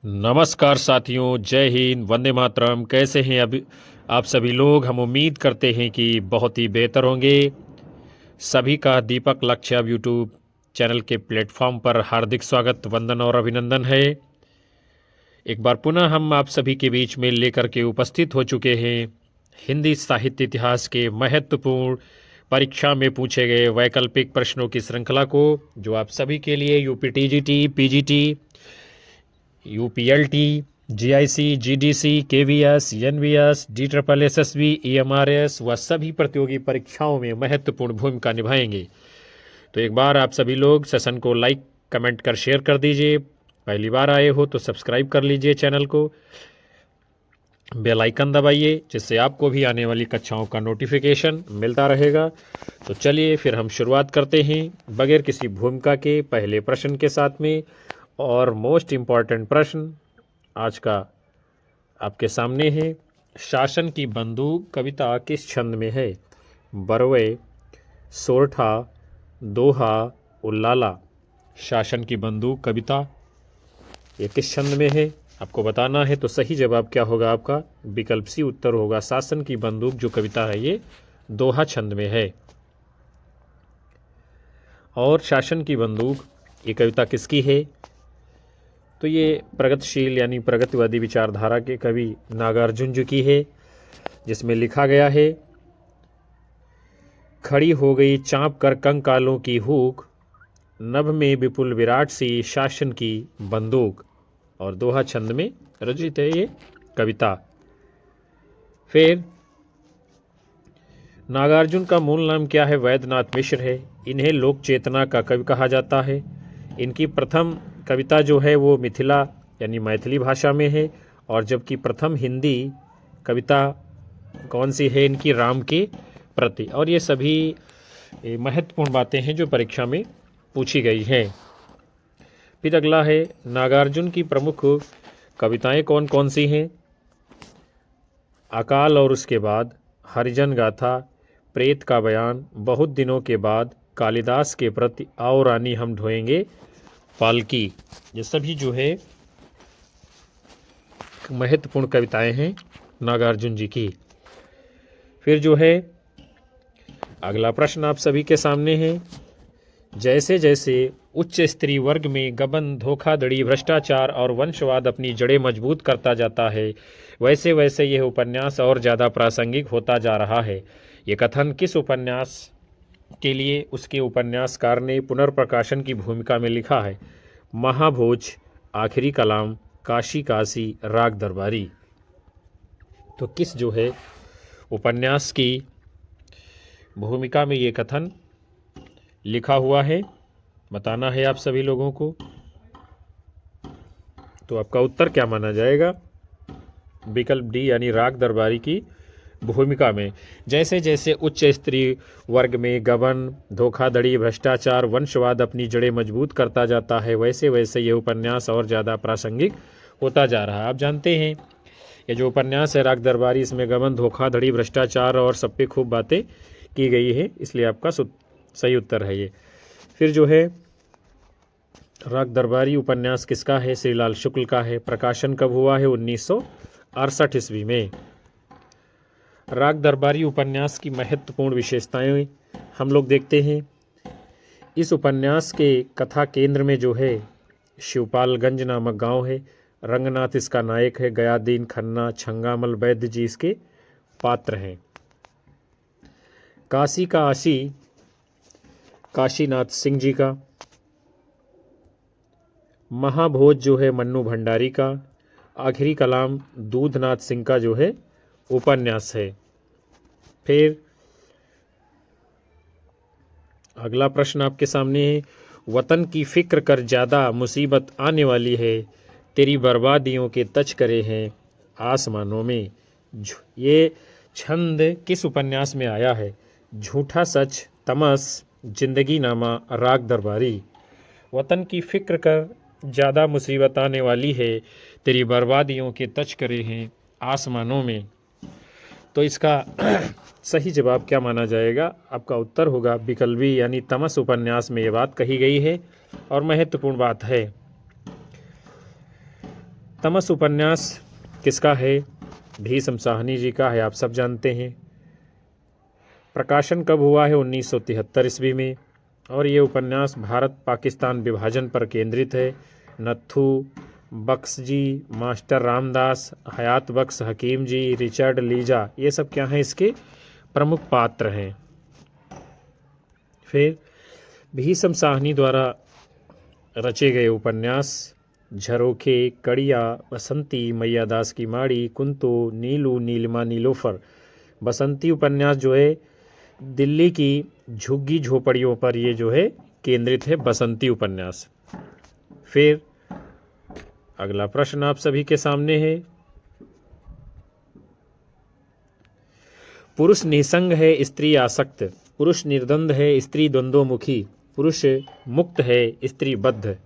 नमस्कार साथियों, जय हिंद, वंदे मातरम। कैसे हैं अभी आप सभी लोग? हम उम्मीद करते हैं कि बहुत ही बेहतर होंगे। सभी का दीपक लक्ष्य यूट्यूब चैनल के प्लेटफॉर्म पर हार्दिक स्वागत, वंदन और अभिनंदन है। एक बार पुनः हम आप सभी के बीच में लेकर के उपस्थित हो चुके हैं हिंदी साहित्य इतिहास के महत्वपूर्ण परीक्षा में पूछे गए वैकल्पिक प्रश्नों की श्रृंखला को, जो आप सभी के लिए UP TGT, PGT, UP LT, GIC, GDC, KVS, NVS, DSSB, EMRS व सभी प्रतियोगी परीक्षाओं में महत्वपूर्ण भूमिका निभाएंगे। तो एक बार आप सभी लोग सेशन को लाइक, कमेंट कर शेयर कर दीजिए। पहली बार आए हो तो सब्सक्राइब कर लीजिए चैनल को, बेल आइकन दबाइए, जिससे आपको भी आने वाली कक्षाओं का नोटिफिकेशन मिलता रहेगा। तो चलिए फिर हम शुरुआत करते हैं बगैर किसी भूमिका के पहले प्रश्न के साथ में। और मोस्ट इम्पॉर्टेंट प्रश्न आज का आपके सामने है। शासन की बंदूक कविता किस छंद में है? बरवे, सोरठा, दोहा, उल्लाला। शासन की बंदूक कविता ये किस छंद में है आपको बताना है। तो सही जवाब क्या होगा आपका? विकल्प सी उत्तर होगा। शासन की बंदूक जो कविता है ये दोहा छंद में है। और शासन की बंदूक ये कविता किसकी है? तो ये प्रगतिशील यानी प्रगतिवादी विचारधारा के कवि नागार्जुन जी की है, जिसमें लिखा गया है, खड़ी हो गई चाँप कर कंकालों की हूक, नभ में विपुल विराट सी शासन की बंदूक। और दोहा छंद में रचित है ये कविता। फिर नागार्जुन का मूल नाम क्या है? वैद्यनाथ मिश्र है। इन्हें लोक चेतना का कवि कहा जाता है। इनकी प्रथम कविता जो है वो मिथिला यानी मैथिली भाषा में है, और जबकि प्रथम हिंदी कविता कौन सी है इनकी? राम के प्रति। और ये सभी महत्वपूर्ण बातें हैं जो परीक्षा में पूछी गई हैं। फिर अगला है, नागार्जुन की प्रमुख कविताएं कौन कौन सी हैं? अकाल और उसके बाद, हरिजन गाथा, प्रेत का बयान, बहुत दिनों के बाद, कालिदास के प्रति, आओ रानी हम ढोएंगे पालकी। ये सभी जो है महत्वपूर्ण कविताएं हैं नागार्जुन जी की। फिर जो है अगला प्रश्न आप सभी के सामने है, जैसे जैसे उच्च स्त्री वर्ग में गबन, धोखाधड़ी, भ्रष्टाचार और वंशवाद अपनी जड़ें मजबूत करता जाता है, वैसे वैसे यह उपन्यास और ज़्यादा प्रासंगिक होता जा रहा है। ये कथन किस उपन्यास के लिए उसके उपन्यासकार ने पुनर्प्रकाशन की भूमिका में लिखा है? महाभोज, आखिरी कलाम, काशी काशी, राग दरबारी। तो किस जो है उपन्यास की भूमिका में ये कथन लिखा हुआ है, बताना है आप सभी लोगों को। तो आपका उत्तर क्या माना जाएगा? विकल्प डी यानी राग दरबारी की भूमिका में। जैसे जैसे उच्च स्त्री वर्ग में गबन, धोखाधड़ी, भ्रष्टाचार, वंशवाद अपनी जड़ें मजबूत करता जाता है, वैसे वैसे यह उपन्यास और ज़्यादा प्रासंगिक होता जा रहा है। आप जानते हैं ये जो उपन्यास है राग दरबारी, इसमें गबन, धोखाधड़ी, भ्रष्टाचार और सब पे खूब बातें की गई है, इसलिए आपका सही उत्तर है ये। फिर जो है राग दरबारी उपन्यास किसका है? श्रीलाल शुक्ल का है। प्रकाशन कब हुआ है? 1968 ईस्वी में। राग दरबारी उपन्यास की महत्वपूर्ण विशेषताएं हम लोग देखते हैं। इस उपन्यास के कथा केंद्र में जो है शिवपालगंज नामक गांव है। रंगनाथ इसका नायक है। गयादीन खन्ना, छंगामल वैद्य जी इसके पात्र हैं। काशी का आशी काशीनाथ सिंह जी का। महाभोज जो है मन्नू भंडारी का। आखिरी कलाम दूधनाथ सिंह का जो है उपन्यास है। फिर अगला प्रश्न आपके सामने है, वतन की फिक्र कर ज़्यादा मुसीबत आने वाली है, तेरी बर्बादियों के तच करे हैं आसमानों में। ये छंद किस उपन्यास में आया है? झूठा सच, तमस, जिंदगी नामा, राग दरबारी। वतन की फिक्र कर ज़्यादा मुसीबत आने वाली है, तेरी बर्बादियों के तच करे हैं आसमानों में। तो इसका सही जवाब क्या माना जाएगा? आपका उत्तर होगा विकल्प बी यानी तमस उपन्यास में ये बात कही गई है और महत्वपूर्ण बात है। तमस उपन्यास किसका है? भीष्म साहनी जी का है, आप सब जानते हैं। प्रकाशन कब हुआ है? 1973 ईस्वी में। और ये उपन्यास भारत पाकिस्तान विभाजन पर केंद्रित है। नत्थू बख्श जी, मास्टर रामदास, हयात बख्श हकीम जी, रिचर्ड लीजा, ये सब क्या हैं? इसके प्रमुख पात्र हैं। फिर भीष्म साहनी द्वारा रचे गए उपन्यास झरोखे, कड़िया, बसंती, मैयादास की माड़ी, कुंतो, नीलू, नीलिमा, नीलोफर। बसंती उपन्यास जो है दिल्ली की झुग्गी झोपड़ियों पर ये जो है केंद्रित है, बसंती उपन्यास। फिर अगला प्रश्न आप सभी के सामने है, पुरुष निसंग है, स्त्री आसक्त। पुरुष निर्द्वंद है, स्त्री द्वंद्वमुखी। पुरुष मुक्त है, स्त्री बद्ध।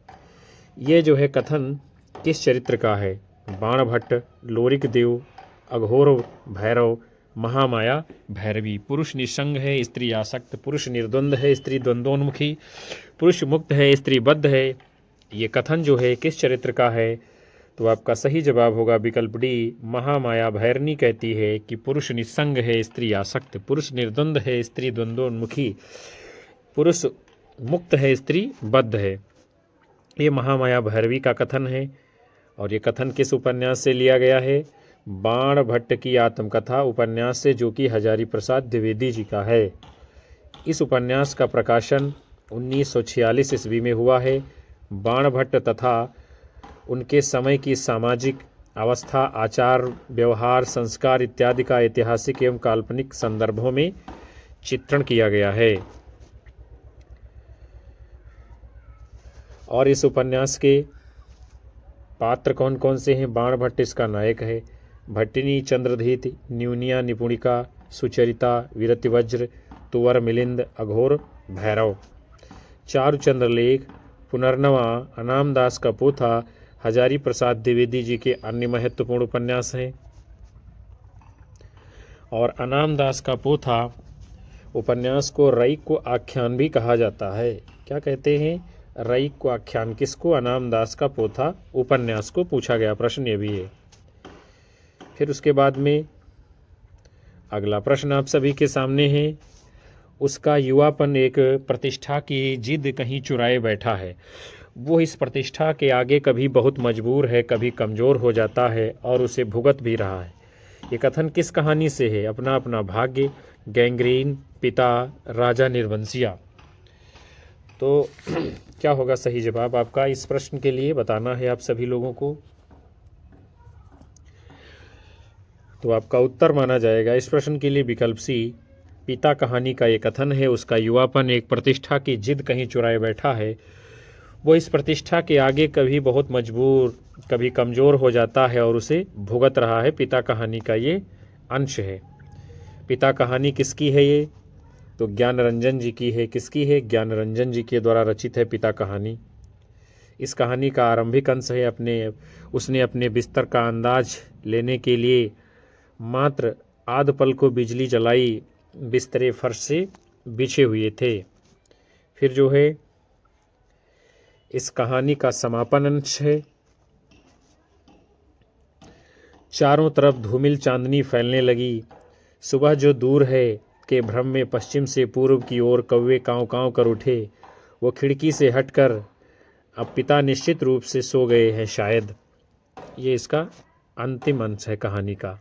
ये जो है कथन किस चरित्र का है? बाणभट्ट, लोरिक देव, अघोर भैरव, महामाया भैरवी। पुरुष निसंग है, स्त्री आसक्त। पुरुष निर्द्वंद है, स्त्री द्वंद्वोन्मुखी। पुरुष मुक्त है, स्त्री बद्ध है। ये कथन जो है किस चरित्र का है? तो आपका सही जवाब होगा विकल्प डी, महामाया भैरनी कहती है कि पुरुष निसंग है, स्त्री आसक्त। पुरुष निर्द्वंद है, स्त्री द्वंद्वोन्मुखी। पुरुष मुक्त है, स्त्री बद्ध है। ये महामाया भैरवी का कथन है। और ये कथन किस उपन्यास से लिया गया है? बाणभट्ट की आत्मकथा उपन्यास से, जो कि हजारी प्रसाद द्विवेदी जी का है। इस उपन्यास का प्रकाशन 1946 ईस्वी में हुआ है। बाणभट्ट तथा उनके समय की सामाजिक अवस्था, आचार व्यवहार, संस्कार इत्यादि का ऐतिहासिक एवं काल्पनिक संदर्भों में चित्रण किया गया है। और इस उपन्यास के पात्र कौन कौन से हैं? बाणभट्ट इसका नायक है। भट्टिनी, चंद्रधीत, न्यूनिया, निपुणिका, सुचरिता, वीरतिवज्र, तुवर मिलिंद, अघोर भैरव। चारुचंद्रलेख, पुनर्नवा, अनामदास का पोथा, हजारी प्रसाद द्विवेदी जी के अन्य महत्वपूर्ण उपन्यास हैं। और अनामदास का पोथा उपन्यास को रईक को आख्यान भी कहा जाता है। क्या कहते हैं? रईक को आख्यान। किसको? अनामदास का पोथा उपन्यास को पूछा गया प्रश्न ये भी है। फिर उसके बाद में अगला प्रश्न आप सभी के सामने है, उसका युवापन एक प्रतिष्ठा की जिद कहीं चुराए बैठा है। वो इस प्रतिष्ठा के आगे कभी बहुत मजबूर है, कभी कमज़ोर हो जाता है और उसे भुगत भी रहा है। ये कथन किस कहानी से है? अपना अपना भाग्य, गैंग्रीन, पिता, राजा निर्वंशिया। तो क्या होगा सही जवाब आपका? इस प्रश्न के लिए बताना है आप सभी लोगों को। तो आपका उत्तर माना जाएगा इस प्रश्न के लिए विकल्प सी, पिता कहानी का ये कथन है। उसका युवापन एक प्रतिष्ठा की जिद कहीं चुराए बैठा है। वो इस प्रतिष्ठा के आगे कभी बहुत मजबूर, कभी कमज़ोर हो जाता है और उसे भुगत रहा है। पिता कहानी का ये अंश है। पिता कहानी किसकी है ये? तो ज्ञानरंजन जी की है। किसकी है? ज्ञानरंजन जी के द्वारा रचित है पिता कहानी। इस कहानी का आरंभिक अंश है उसने अपने बिस्तर का अंदाज लेने के लिए मात्र आध पल को बिजली जलाई, बिस्तरे फर्श से बिछे हुए थे। फिर जो है इस कहानी का समापन अंश है, चारों तरफ धूमिल चांदनी फैलने लगी। सुबह जो दूर है के भ्रम में पश्चिम से पूर्व की ओर कौवे काँव काँव कर उठे। वो खिड़की से हटकर अब पिता निश्चित रूप से सो गए हैं शायद। ये इसका अंतिम अंश है कहानी का।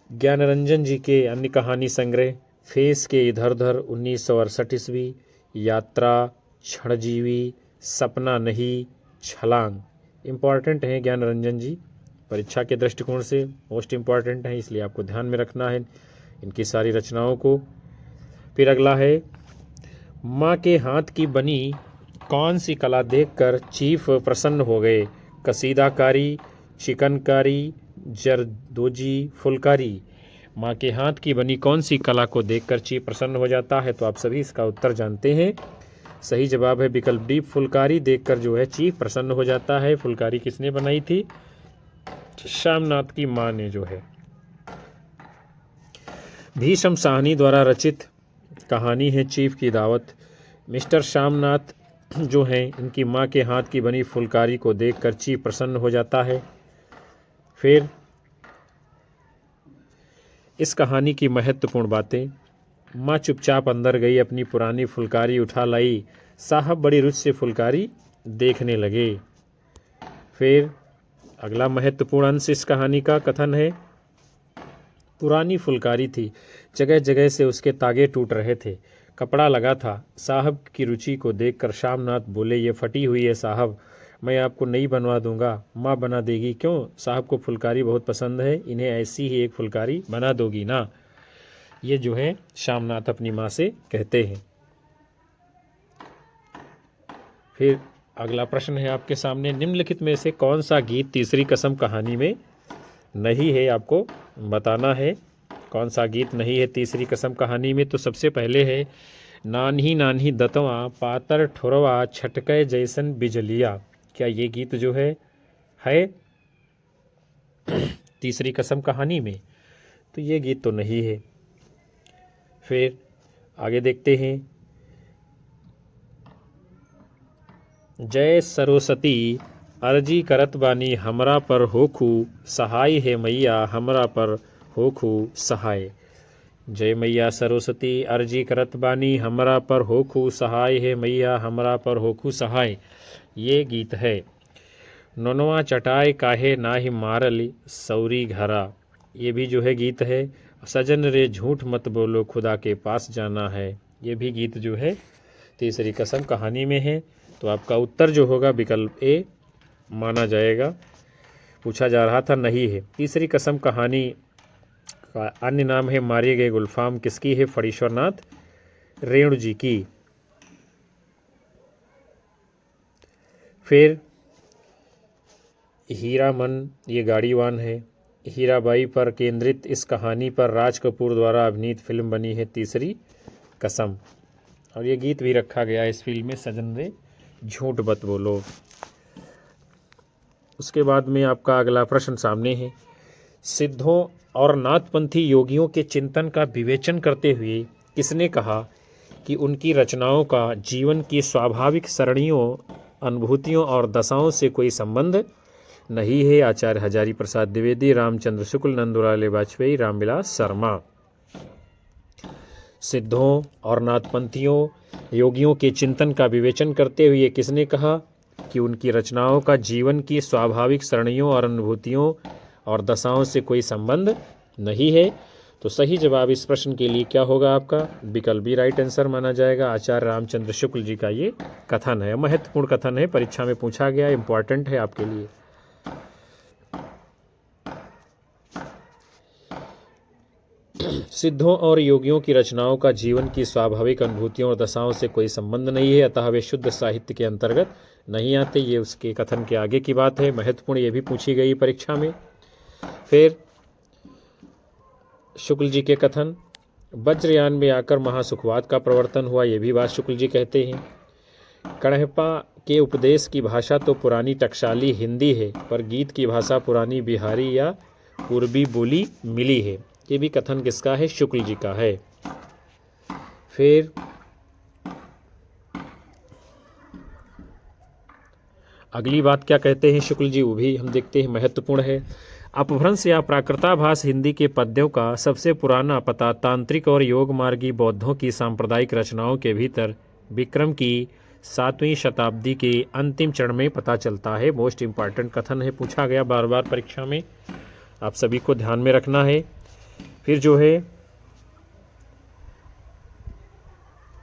ज्ञानरंजन जी के अन्य कहानी संग्रह फेस के इधर उधर 1968 ईस्वी, यात्रा, क्षणजीवी, सपना नहीं, छलांग इम्पॉर्टेंट हैं। ज्ञानरंजन जी परीक्षा के दृष्टिकोण से मोस्ट इम्पॉर्टेंट हैं, इसलिए आपको ध्यान में रखना है इनकी सारी रचनाओं को। फिर अगला है, माँ के हाथ की बनी कौन सी कला देखकर चीफ प्रसन्न हो गए? कसीदाकारी, चिकनकारी, जरदोजी, फुलकारी। माँ के हाथ की बनी कौन सी कला को देखकर चीफ प्रसन्न हो जाता है? तो आप सभी इसका उत्तर जानते हैं। सही जवाब है विकल्प डी, फुलकारी देखकर जो है चीफ प्रसन्न हो जाता है। फुलकारी किसने बनाई थी? श्यामनाथ की माँ ने जो है। भीष्म साहनी द्वारा रचित कहानी है चीफ की दावत। मिस्टर श्यामनाथ जो हैं इनकी माँ के हाथ की बनी फुलकारी को देखकर ची प्रसन्न हो जाता है। फिर इस कहानी की महत्वपूर्ण बातें। माँ चुपचाप अंदर गई, अपनी पुरानी फुलकारी उठा लाई। साहब बड़ी रुचि से फुलकारी देखने लगे। फिर अगला महत्वपूर्ण अंश इस कहानी का कथन है, पुरानी फुलकारी थी, जगह जगह से उसके तागे टूट रहे थे, कपड़ा लगा था। साहब की रुचि को देखकर शामनाथ बोले, ये फटी हुई है साहब, मैं आपको नई बनवा दूंगा। माँ बना देगी? क्यों, साहब को फुलकारी बहुत पसंद है, इन्हें ऐसी ही एक फुलकारी बना दोगी ना? ये जो है शामनाथ अपनी माँ से कहते हैं। फिर अगला प्रश्न है आपके सामने, निम्नलिखित में से कौन सा गीत तीसरी कसम कहानी में नहीं है? आपको बताना है कौन सा गीत नहीं है तीसरी कसम कहानी में। तो सबसे पहले है, नान्ही नान्ही दतवा पातर ठुरवा छटके जैसन बिजलिया। क्या ये गीत जो है तीसरी कसम कहानी में? तो ये गीत तो नहीं है। फिर आगे देखते हैं, जय सरस्वती अर्जी करत बानी हमरा पर होखू सहाय है मैया, हमरा पर होखू सहाय। जय मैया सरस्वती अर्जी करत बानी हमरा पर होखू सहाय है मैया, हमरा पर होखू सहाय, ये गीत है। नौनवा चटाई काहे नाहि मारली सौरी घरा, ये भी जो है गीत है। सजन रे झूठ मत बोलो खुदा के पास जाना है, ये भी गीत जो है तीसरी कसम कहानी में है। तो आपका उत्तर जो होगा विकल्प ए माना जाएगा। पूछा जा रहा था, नहीं है। तीसरी कसम कहानी का अन्य नाम है मारे गए गुलफाम, किसकी है? फणीश्वरनाथ रेणु जी की। फिर हीरामन, ये गाड़ीवान है। हीराबाई पर केंद्रित इस कहानी पर राज कपूर द्वारा अभिनीत फिल्म बनी है तीसरी कसम, और ये गीत भी रखा गया इस फिल्म में, सजन रे झूठ मत बोलो। उसके बाद में आपका अगला प्रश्न सामने है, सिद्धों और नाथपंथी योगियों के चिंतन का विवेचन करते हुए किसने कहा कि उनकी रचनाओं का जीवन की स्वाभाविक सरणियों, अनुभूतियों और दशाओं से कोई संबंध नहीं है? आचार्य हजारी प्रसाद द्विवेदी, रामचंद्र शुक्ल, नंदुलाल वाजपेयी, रामविलास शर्मा। सिद्धों और नाथपंथियों योगियों के चिंतन का विवेचन करते हुए किसने कहा कि उनकी रचनाओं का जीवन की स्वाभाविक सरणियों और अनुभूतियों और दशाओं से कोई संबंध नहीं है? तो सही जवाब इस प्रश्न के लिए क्या होगा आपका? विकल्प बी राइट आंसर माना जाएगा। आचार्य रामचंद्र शुक्ल जी का ये कथन है, महत्वपूर्ण कथन है, परीक्षा में पूछा गया, इंपॉर्टेंट है आपके लिए। सिद्धों और योगियों की रचनाओं का जीवन की स्वाभाविक अनुभूतियों और दशाओं से कोई संबंध नहीं है, अतः वे शुद्ध साहित्य के अंतर्गत नहीं आते। ये उसके कथन के आगे की बात है, महत्वपूर्ण, ये भी पूछी गई परीक्षा में। फिर शुक्ल जी के कथन, वज्रयान में आकर महासुखवाद का प्रवर्तन हुआ, ये भी बात शुक्ल जी कहते हैं। कण्हपा के उपदेश की भाषा तो पुरानी टकसाली हिंदी है, पर गीत की भाषा पुरानी बिहारी या पूर्वी बोली मिली है, ये भी कथन किसका है? शुक्ल जी का है। फिर अगली बात क्या कहते हैं शुक्ल जी, वो भी हम देखते हैं, महत्वपूर्ण है। अपभ्रंश या प्राकृताभास हिंदी के पद्यों का सबसे पुराना पता तांत्रिक और योग मार्गी बौद्धों की सांप्रदायिक रचनाओं के भीतर विक्रम की 7वीं शताब्दी के अंतिम चरण में पता चलता है। मोस्ट इम्पॉर्टेंट कथन है, पूछा गया बार बार परीक्षा में, आप सभी को ध्यान में रखना है। फिर जो है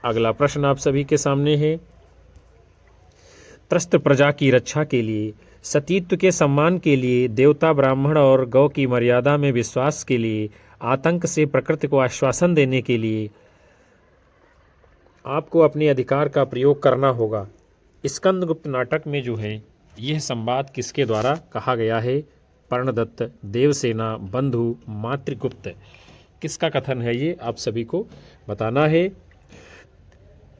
अगला प्रश्न आप सभी के सामने है, त्रस्त प्रजा की रक्षा के लिए, सतीत्व के सम्मान के लिए, देवता ब्राह्मण और गौ की मर्यादा में विश्वास के लिए, आतंक से प्रकृति को आश्वासन देने के लिए आपको अपने अधिकार का प्रयोग करना होगा। स्कंदगुप्त नाटक में जो है यह संवाद किसके द्वारा कहा गया है? पर्णदत्त, देवसेना, बंधु, मातृगुप्त, किसका कथन है ये आप सभी को बताना है।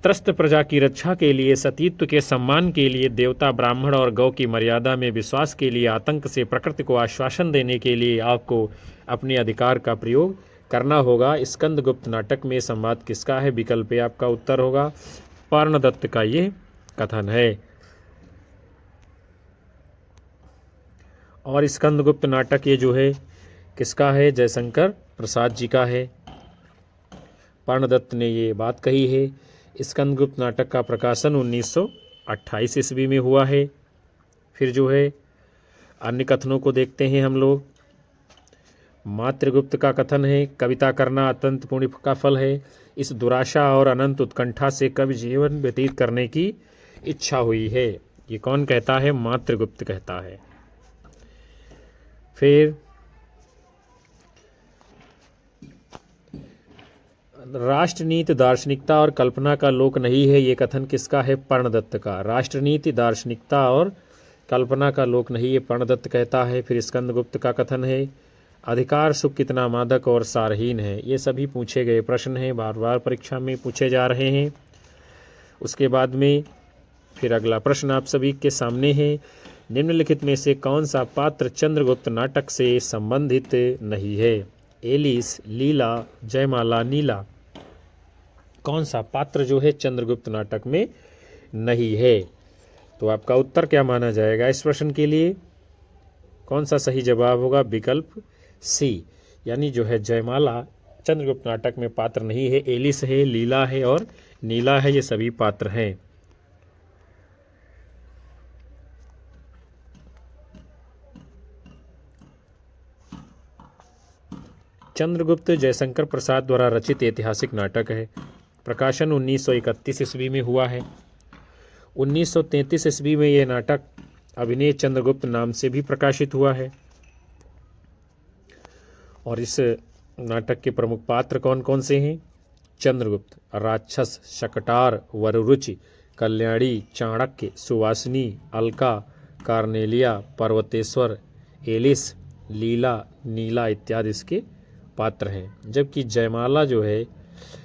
त्रस्त प्रजा की रक्षा के लिए, सतीत्व के सम्मान के लिए, देवता ब्राह्मण और गौ की मर्यादा में विश्वास के लिए, आतंक से प्रकृति को आश्वासन देने के लिए आपको अपने अधिकार का प्रयोग करना होगा। स्कंदगुप्त नाटक में संवाद किसका है? विकल्प आपका उत्तर होगा पर्णदत्त का ये कथन है। और स्कंदगुप्त नाटक ये जो है किसका है? जयशंकर प्रसाद जी का है। पर्णदत्त ने ये बात कही है। स्कंदगुप्त नाटक का प्रकाशन 1928 ईस्वी में हुआ है। फिर जो है अन्य कथनों को देखते हैं हम लोग। मातृगुप्त का कथन है, कविता करना अत्यंत पुण्य का फल है। इस दुराशा और अनंत उत्कंठा से कवि जीवन व्यतीत करने की इच्छा हुई है। ये कौन कहता है? मातृगुप्त कहता है। फिर राष्ट्रनीति दार्शनिकता और कल्पना का लोक नहीं है, ये कथन किसका है? पर्णदत्त का। राष्ट्रनीति दार्शनिकता और कल्पना का लोक नहीं, ये पर्णदत्त कहता है। फिर स्कंदगुप्त का कथन है, अधिकार सुख कितना मादक और सारहीन है। ये सभी पूछे गए प्रश्न हैं, बार बार परीक्षा में पूछे जा रहे हैं। उसके बाद में फिर अगला प्रश्न आप सभी के सामने है, निम्नलिखित में से कौन सा पात्र चंद्रगुप्त नाटक से संबंधित नहीं है? एलिस, लीला, जयमाला, नीला, कौन सा पात्र जो है चंद्रगुप्त नाटक में नहीं है? तो आपका उत्तर क्या माना जाएगा इस प्रश्न के लिए? कौन सा सही जवाब होगा? विकल्प सी, यानी जो है जयमाला चंद्रगुप्त नाटक में पात्र नहीं है। एलिस है, लीला है और नीला है, ये सभी पात्र हैं। चंद्रगुप्त जयशंकर प्रसाद द्वारा रचित ऐतिहासिक नाटक है। प्रकाशन 1931 ईस्वी में हुआ है। 1933 ईस्वी में यह नाटक अभिनय चंद्रगुप्त नाम से भी प्रकाशित हुआ है। और इस नाटक के प्रमुख पात्र कौन कौन से हैं? चंद्रगुप्त, राक्षस, शकटार, वरुरुचि, कल्याणी, चाणक्य, सुवासिनी, अलका, कार्नेलिया, पर्वतेश्वर, एलिस, लीला, नीला इत्यादि इसके पात्र हैं। जबकि जयमाला जो है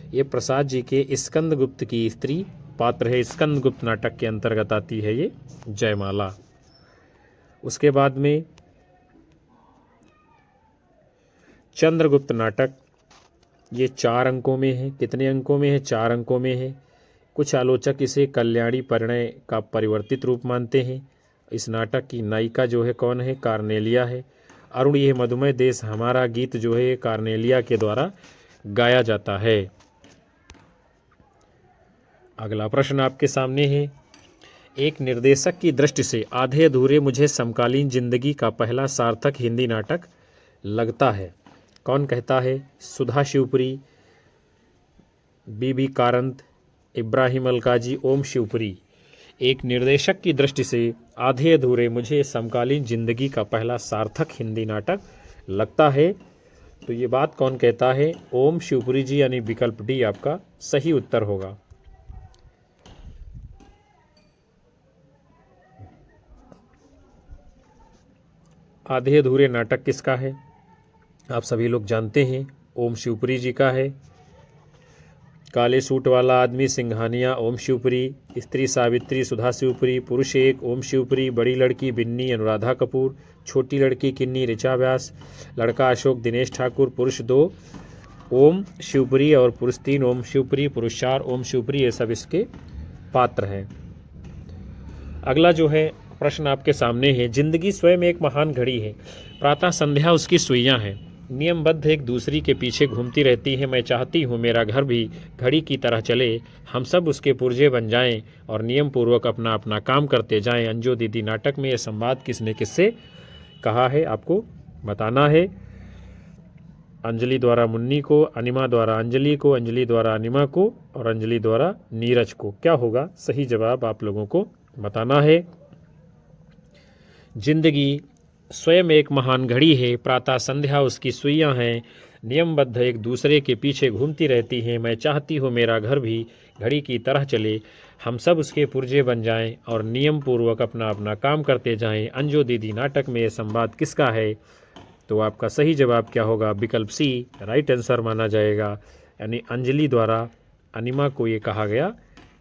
ये प्रसाद जी के स्कंदगुप्त की स्त्री पात्र है। स्कंदगुप्त नाटक के अंतर्गत आती है ये जयमाला। उसके बाद में चंद्रगुप्त नाटक ये 4 अंकों में है। कितने अंकों में है? 4 अंकों में है। कुछ आलोचक इसे कल्याणी परिणय का परिवर्तित रूप मानते हैं। इस नाटक की नायिका जो है कौन है? कार्नेलिया है। अरुण यह मधुमेह देश हमारा गीत जो है कार्नेलिया के द्वारा गाया जाता है। अगला प्रश्न आपके सामने है, एक निर्देशक की दृष्टि से आधे अधूरे मुझे समकालीन जिंदगी का पहला सार्थक हिंदी नाटक लगता है। कौन कहता है? सुधा शिवपुरी, बीबी कारंत, इब्राहिम अलकाजी, ओम शिवपुरी। एक निर्देशक की दृष्टि से आधे अधूरे मुझे समकालीन जिंदगी का पहला सार्थक हिंदी नाटक लगता है। तो ये बात कौन कहता है? ओम शिवपुरी जी, यानी विकल्प डी आपका सही उत्तर होगा। आधे अधूरे नाटक किसका है? आप सभी लोग जानते हैं, ओम शिवपुरी जी का है। काले सूट वाला आदमी सिंघानिया, ओम शिवपुरी। स्त्री सावित्री, सुधा शिवपुरी। पुरुष 1, ओम शिवपुरी। बड़ी लड़की बिन्नी, अनुराधा कपूर। छोटी लड़की किन्नी, ऋचा व्यास। लड़का अशोक, दिनेश ठाकुर। पुरुष 2, ओम शिवपुरी और पुरुष 3, ओम शिवपुरी। पुरुष 4, ओम शिवपुरी। ये सब इसके पात्र हैं। अगला जो है प्रश्न आपके सामने है, जिंदगी स्वयं एक महान घड़ी है, प्रातः संध्या उसकी सुइयां हैं, नियमबद्ध एक दूसरी के पीछे घूमती रहती है। मैं चाहती हूँ मेरा घर भी घड़ी की तरह चले, हम सब उसके पुर्जे बन जाएं और नियम पूर्वक अपना अपना काम करते जाएं। अंजू दीदी नाटक में यह संवाद किसने किससे कहा है आपको बताना है। अंजलि द्वारा मुन्नी को, अनिमा द्वारा अंजलि को, अंजलि द्वारा अनिमा को और अंजलि द्वारा नीरज को। क्या होगा सही जवाब आप लोगों को बताना है। जिंदगी स्वयं एक महान घड़ी है, प्रातः संध्या उसकी सुइयां हैं, नियमबद्ध एक दूसरे के पीछे घूमती रहती हैं। मैं चाहती हूँ मेरा घर भी घड़ी की तरह चले, हम सब उसके पुर्जे बन जाएं और नियम पूर्वक अपना अपना काम करते जाएं। अंजू दीदी नाटक में यह संवाद किसका है? तो आपका सही जवाब क्या होगा? विकल्प सी राइट आंसर माना जाएगा, यानी अंजलि द्वारा अनिमा को ये कहा गया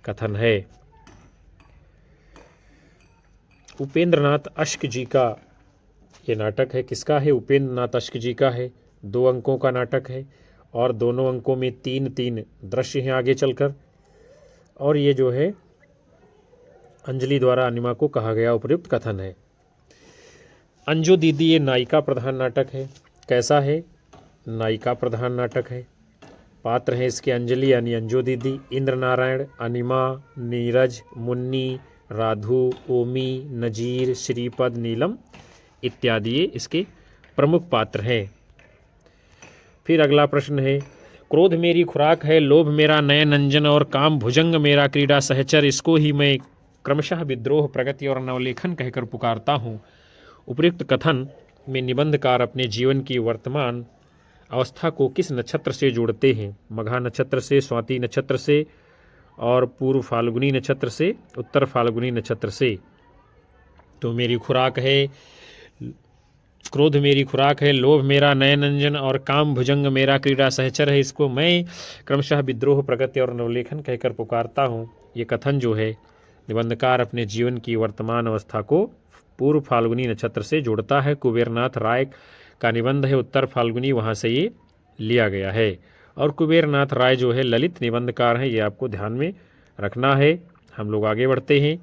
कथन है। उपेंद्रनाथ अश्क जी का ये नाटक है, किसका है? उपेंद्रनाथ अश्क जी का है। 2 अंकों का नाटक है और दोनों अंकों में 3-3 दृश्य हैं आगे चलकर। और ये जो है अंजलि द्वारा अनिमा को कहा गया उपयुक्त कथन है। अंजू दीदी ये नायिका प्रधान नाटक है। कैसा है? नायिका प्रधान नाटक है। पात्र हैं इसके अंजलि यानी अंजू दीदी, इंद्र नारायण, अनिमा, नीरज, मुन्नी, राधु, ओमी, नजीर, श्रीपद, नीलम इत्यादि ये इसके प्रमुख पात्र हैं। फिर अगला प्रश्न है, क्रोध मेरी खुराक है, लोभ मेरा नयन अंजन और काम भुजंग मेरा क्रीड़ा सहचर, इसको ही मैं क्रमशः विद्रोह, प्रगति और नवलेखन कहकर पुकारता हूँ। उपयुक्त कथन में निबंधकार अपने जीवन की वर्तमान अवस्था को किस नक्षत्र से जोड़ते हैं? मघा नक्षत्र से, स्वाति नक्षत्र से और पूर्व फाल्गुनी नक्षत्र से, उत्तर फाल्गुनी नक्षत्र से। तो मेरी खुराक है, क्रोध मेरी खुराक है, लोभ मेरा नयनंजन और काम भुजंग मेरा क्रीड़ा सहचर है, इसको मैं क्रमशः विद्रोह, प्रगति और नवलेखन कहकर पुकारता हूँ। ये कथन जो है निबंधकार अपने जीवन की वर्तमान अवस्था को पूर्व फाल्गुनी नक्षत्र से जोड़ता है। कुबेरनाथ राय का निबंध है उत्तर फाल्गुनी, वहाँ से ये लिया गया है। और कुबेरनाथ राय जो है ललित निबंधकार हैं, ये आपको ध्यान में रखना है। हम लोग आगे बढ़ते हैं।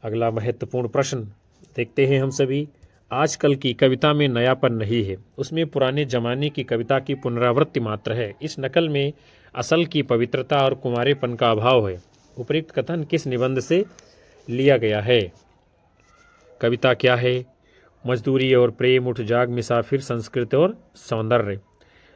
अगला महत्वपूर्ण प्रश्न देखते हैं हम सभी। आजकल की कविता में नयापन नहीं है, उसमें पुराने जमाने की कविता की पुनरावृत्ति मात्र है। इस नकल में असल की पवित्रता और कुमारेपन का अभाव है। उपयुक्त कथन किस निबंध से लिया गया है? कविता क्या है? मजदूरी और प्रेम, उठ जाग मुसाफिर, संस्कृत और सौंदर्य।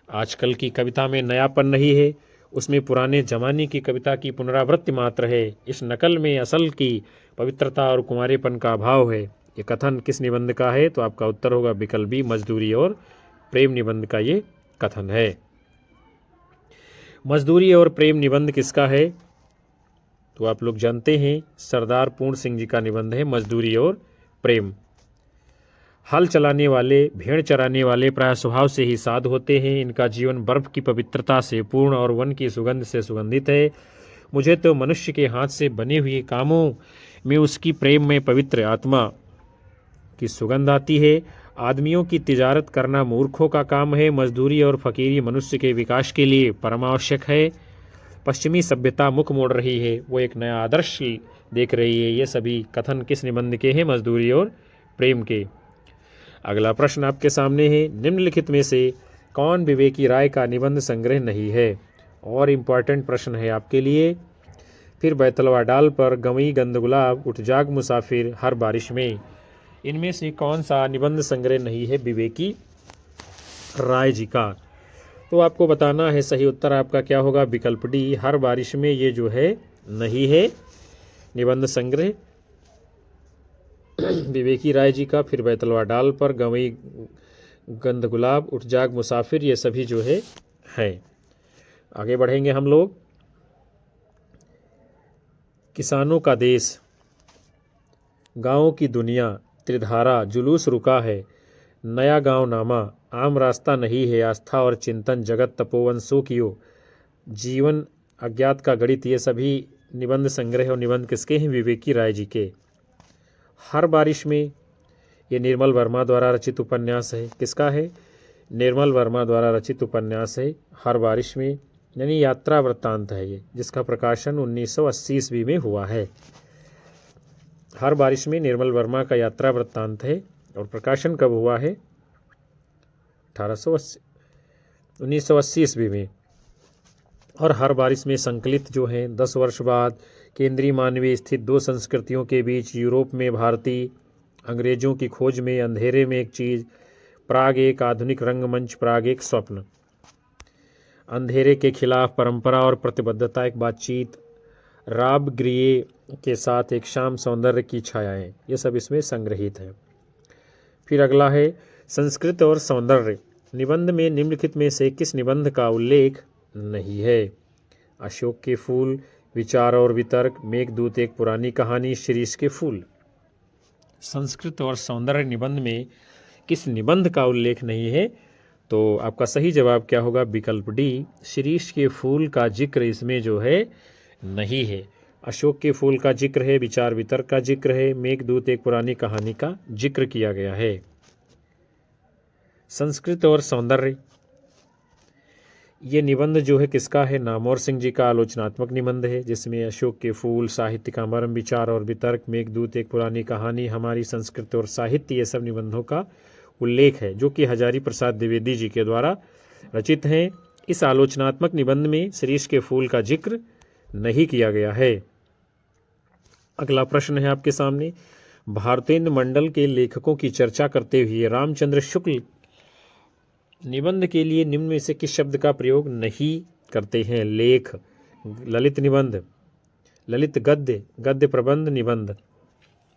आजकल की कविता में नयापन नहीं है, उसमें पुराने जमाने की कविता की पुनरावृत्ति मात्र है। इस नकल में असल की पवित्रता और कुमारेपन का अभाव है। ये कथन किस निबंध का है? तो आपका उत्तर होगा विकल्प बी, मजदूरी और प्रेम निबंध का ये कथन है। मजदूरी और प्रेम निबंध किसका है? तो आप लोग जानते हैं सरदार पूर्ण सिंह जी का निबंध है मजदूरी और प्रेम। हल चलाने वाले, भेड़ चराने वाले प्राय स्वभाव से ही साध होते हैं। इनका जीवन बर्फ की पवित्रता से पूर्ण और वन की सुगंध से सुगंधित है। मुझे तो मनुष्य के हाथ से बने हुए कामों में उसकी प्रेम में पवित्र आत्मा की सुगंध आती है। आदमियों की तिजारत करना मूर्खों का काम है। मजदूरी और फकीरी मनुष्य के विकास के लिए परमावश्यक है। पश्चिमी सभ्यता मुख मोड़ रही है, वो एक नया आदर्श देख रही है। ये सभी कथन किस निबंध के हैं? मजदूरी और प्रेम के। अगला प्रश्न आपके सामने है, निम्नलिखित में से कौन विवेकी राय का निबंध संग्रह नहीं है? और इम्पॉर्टेंट प्रश्न है आपके लिए। फिर बैतलवा डाल पर, गवई गंद गुलाब, उठ जाग मुसाफिर, हर बारिश में। इनमें से कौन सा निबंध संग्रह नहीं है विवेकी राय जी का? तो आपको बताना है। सही उत्तर आपका क्या होगा? विकल्प डी, हर बारिश में। ये जो है नहीं है निबंध संग्रह विवेकी राय जी का। फिर बैतलवा डाल पर, गवई गंद गुलाब, उठ जाग मुसाफिर, ये सभी जो है। आगे बढ़ेंगे हम लोग। किसानों का देश, गाँवों की दुनिया, त्रिधारा, जुलूस रुका है, नया गांव नामा, आम रास्ता नहीं है, आस्था और चिंतन, जगत तपोवन सो कियो, जीवन अज्ञात का गणित, ये सभी निबंध संग्रह और निबंध किसके हैं? विवेकी राय जी के। हर बारिश में, ये निर्मल वर्मा द्वारा रचित उपन्यास है। किसका है? निर्मल वर्मा द्वारा रचित उपन्यास है हर बारिश में, यानी यात्रा वृत्तांत है ये, जिसका प्रकाशन 1980 ईस्वी में हुआ है। हर बारिश में निर्मल वर्मा का यात्रा वृत्तांत है और प्रकाशन कब हुआ है? 1980 ईस्वी में। और हर बारिश में संकलित जो हैं 10 वर्ष बाद केंद्रीय मानवीय स्थित दो संस्कृतियों के बीच, यूरोप में भारतीय, अंग्रेजों की खोज में, अंधेरे में एक चीज़, प्राग एक आधुनिक रंगमंच, प्राग एक स्वप्न, अंधेरे के खिलाफ परंपरा और प्रतिबद्धता एक बातचीत, राब ग्रिए के साथ एक शाम, सौंदर्य की छायाएं, ये सब इसमें संग्रहित है। फिर अगला है संस्कृत और सौंदर्य। निबंध में निम्नलिखित में से किस निबंध का उल्लेख नहीं है? अशोक के फूल, विचार और वितर्क, मेघदूत एक पुरानी कहानी, शिरीष के फूल। संस्कृत और सौंदर्य निबंध में किस निबंध का उल्लेख नहीं है? तो आपका सही जवाब क्या होगा? विकल्प डी, शिरीष के फूल का जिक्र इसमें जो है नहीं है। अशोक के फूल का जिक्र है, विचार वितर्क का जिक्र है, मेघदूत एक पुरानी कहानी का जिक्र किया गया है। संस्कृत और सौंदर्य, ये निबंध जो है किसका है? नामवर सिंह जी का आलोचनात्मक निबंध है, जिसमें अशोक के फूल, साहित्य का मर्म, विचार और वितर्क, मेघदूत, एक पुरानी कहानी, हमारी संस्कृति और साहित्य, ये सब निबंधों का उल्लेख है, जो कि हजारी प्रसाद द्विवेदी जी के द्वारा रचित हैं। इस आलोचनात्मक निबंध में शिरीष के फूल का जिक्र नहीं किया गया है। अगला प्रश्न है आपके सामने, भारतेंद्र मंडल के लेखकों की चर्चा करते हुए रामचंद्र शुक्ल निबंध के लिए निम्न में से किस शब्द का प्रयोग नहीं करते हैं? लेख, ललित निबंध, ललित गद्य, गद्य प्रबंध, निबंध।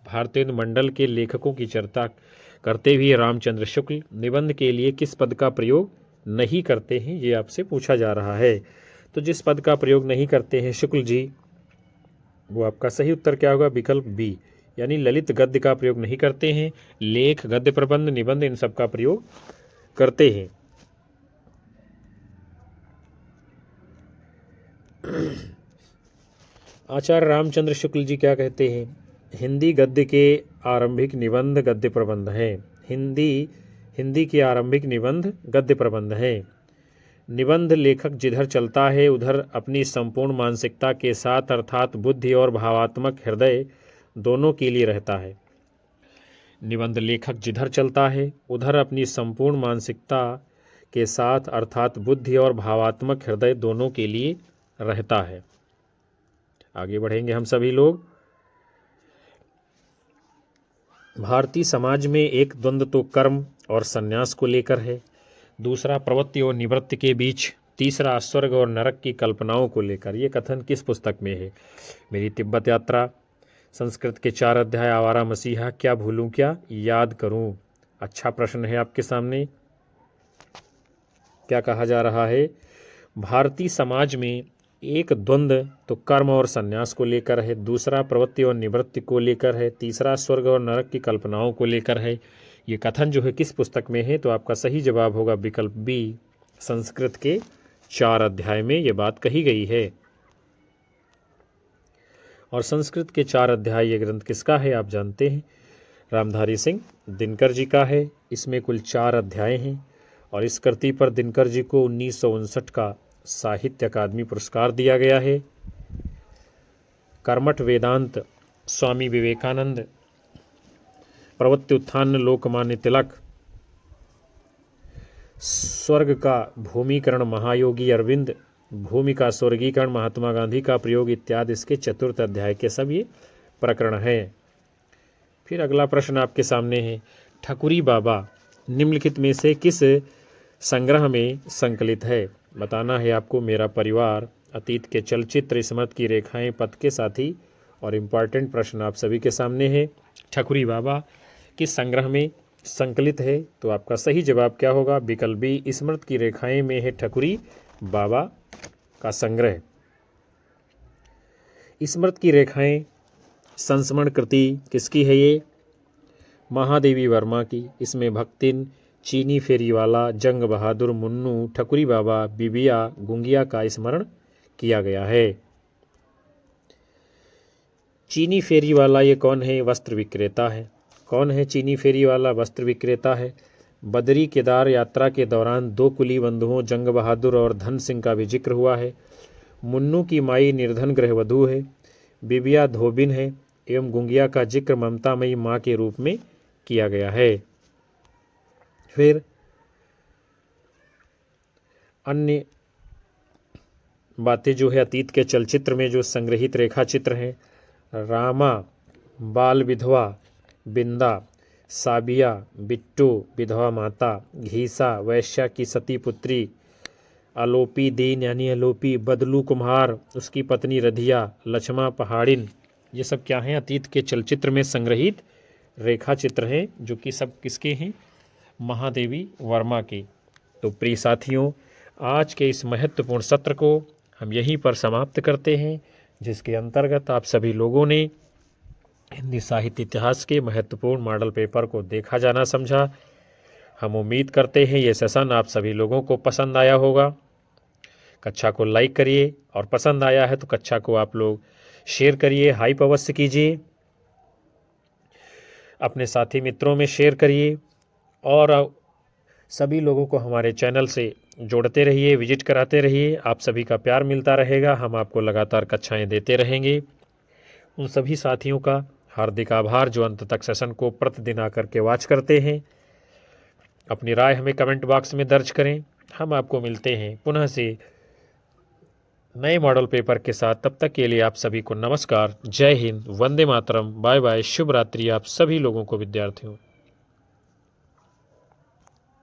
भारतेंद्र मंडल के लेखकों की चर्चा करते हुए रामचंद्र शुक्ल निबंध के लिए किस पद का प्रयोग नहीं करते हैं, ये आपसे पूछा जा रहा है। तो जिस पद का प्रयोग नहीं करते हैं शुक्ल जी, वो आपका सही उत्तर क्या होगा? विकल्प बी, यानी ललित गद्य का प्रयोग नहीं करते हैं। लेख, गद्य प्रबंध, निबंध, इन सब का प्रयोग करते हैं। आचार्य रामचंद्र शुक्ल जी क्या कहते हैं? हिंदी गद्य के आरंभिक निबंध गद्य प्रबंध हैं। हिंदी के आरंभिक निबंध गद्य प्रबंध हैं। निबंध लेखक जिधर चलता है उधर अपनी संपूर्ण मानसिकता के साथ, अर्थात बुद्धि और भावात्मक हृदय दोनों के लिए रहता है। निबंध लेखक जिधर चलता है उधर अपनी संपूर्ण मानसिकता के साथ, अर्थात बुद्धि और भावात्मक हृदय दोनों के लिए रहता है। आगे बढ़ेंगे हम सभी लोग। भारतीय समाज में एक द्वंद्व तो कर्म और संन्यास को लेकर है, दूसरा प्रवृत्ति और निवृत्ति के बीच, तीसरा स्वर्ग और नरक की कल्पनाओं को लेकर। ये कथन किस पुस्तक में है? मेरी तिब्बत यात्रा, संस्कृत के 4 अध्याय, आवारा मसीहा, क्या भूलूं क्या याद करूं। अच्छा प्रश्न है आपके सामने। क्या कहा जा रहा है? भारतीय समाज में एक द्वंद्व तो कर्म और संन्यास को लेकर है, दूसरा प्रवृत्ति और निवृत्ति को लेकर है, तीसरा स्वर्ग और नरक की कल्पनाओं को लेकर है। ये कथन जो है किस पुस्तक में है? तो आपका सही जवाब होगा विकल्प बी, संस्कृत के 4 अध्याय में ये बात कही गई है। और संस्कृत के 4 अध्याय ये ग्रंथ किसका है आप जानते हैं? रामधारी सिंह दिनकर जी का है। इसमें कुल 4 अध्याय हैं और इस कृति पर दिनकर जी को 1959 का साहित्य अकादमी पुरस्कार दिया गया है। कर्मठ वेदांत स्वामी विवेकानंद, प्रवृत्ति उत्थान लोकमान्य तिलक, स्वर्ग का भूमिकरण महायोगी अरविंद, भूमि का स्वर्गीकरण महात्मा गांधी का प्रयोग इत्यादि इसके 4th अध्याय के सब ये प्रकरण हैं। फिर अगला प्रश्न आपके सामने है, ठकुरी बाबा निम्नलिखित में से किस संग्रह में संकलित है? बताना है आपको। मेरा परिवार, अतीत के चलचित्र, स्मृति की रेखाएं, पथ के साथी और इम्पॉर्टेंट प्रश्न आप सभी के सामने है। ठकुरी बाबा किस संग्रह में संकलित है? तो आपका सही जवाब क्या होगा? विकल्प बी, स्मृति की रेखाएं में है ठकुरी बाबा का संग्रह। स्मृति की रेखाएं संस्मरण कृति किसकी है? ये महादेवी वर्मा की। इसमें भक्तिन, चीनी फेरीवाला, जंग बहादुर, मुन्नू, ठकुरी बाबा, बिबिया, गुंगिया का स्मरण किया गया है। चीनी फेरीवाला ये कौन है? वस्त्र विक्रेता है। कौन है चीनी फेरीवाला? वस्त्र विक्रेता है। बदरी केदार यात्रा के दौरान 2 कुली बंधुओं जंग बहादुर और धन सिंह का भी जिक्र हुआ है। मुन्नू की माई निर्धन गृहवधू है। बिबिया धोबिन है एवं गुंगिया का जिक्र ममतामयी माँ के रूप में किया गया है। फिर अन्य बातें जो है अतीत के चलचित्र में जो संग्रहित रेखा चित्र हैं, रामा, बाल विधवा, बिंदा, साबिया, बिट्टू विधवा माता, घीसा वैश्या की सती पुत्री, आलोपी दीन यानी आलोपी, बदलू कुम्हार, उसकी पत्नी रधिया, लक्ष्मा पहाड़िन, ये सब क्या हैं? अतीत के चलचित्र में संग्रहित रेखा चित्र हैं, जो कि सब किसके हैं? महादेवी वर्मा के। तो प्रिय साथियों, आज के इस महत्वपूर्ण सत्र को हम यहीं पर समाप्त करते हैं, जिसके अंतर्गत आप सभी लोगों ने हिंदी साहित्य इतिहास के महत्वपूर्ण मॉडल पेपर को देखा जाना समझा। हम उम्मीद करते हैं ये सेशन आप सभी लोगों को पसंद आया होगा। कक्षा को लाइक करिए और पसंद आया है तो कक्षा को आप लोग शेयर करिए, हाइप अवश्य कीजिए, अपने साथी मित्रों में शेयर करिए और सभी लोगों को हमारे चैनल से जोड़ते रहिए, विजिट कराते रहिए। आप सभी का प्यार मिलता रहेगा, हम आपको लगातार कक्षाएं देते रहेंगे। उन सभी साथियों का हार्दिक आभार जो अंत तक सेशन को प्रतिदिन आकर के वॉच करते हैं। अपनी राय हमें कमेंट बॉक्स में दर्ज करें। हम आपको मिलते हैं पुनः से नए मॉडल पेपर के साथ। तब तक के लिए आप सभी को नमस्कार, जय हिंद, वंदे मातरम, बाय बाय, शुभ रात्रि आप सभी लोगों को विद्यार्थियों।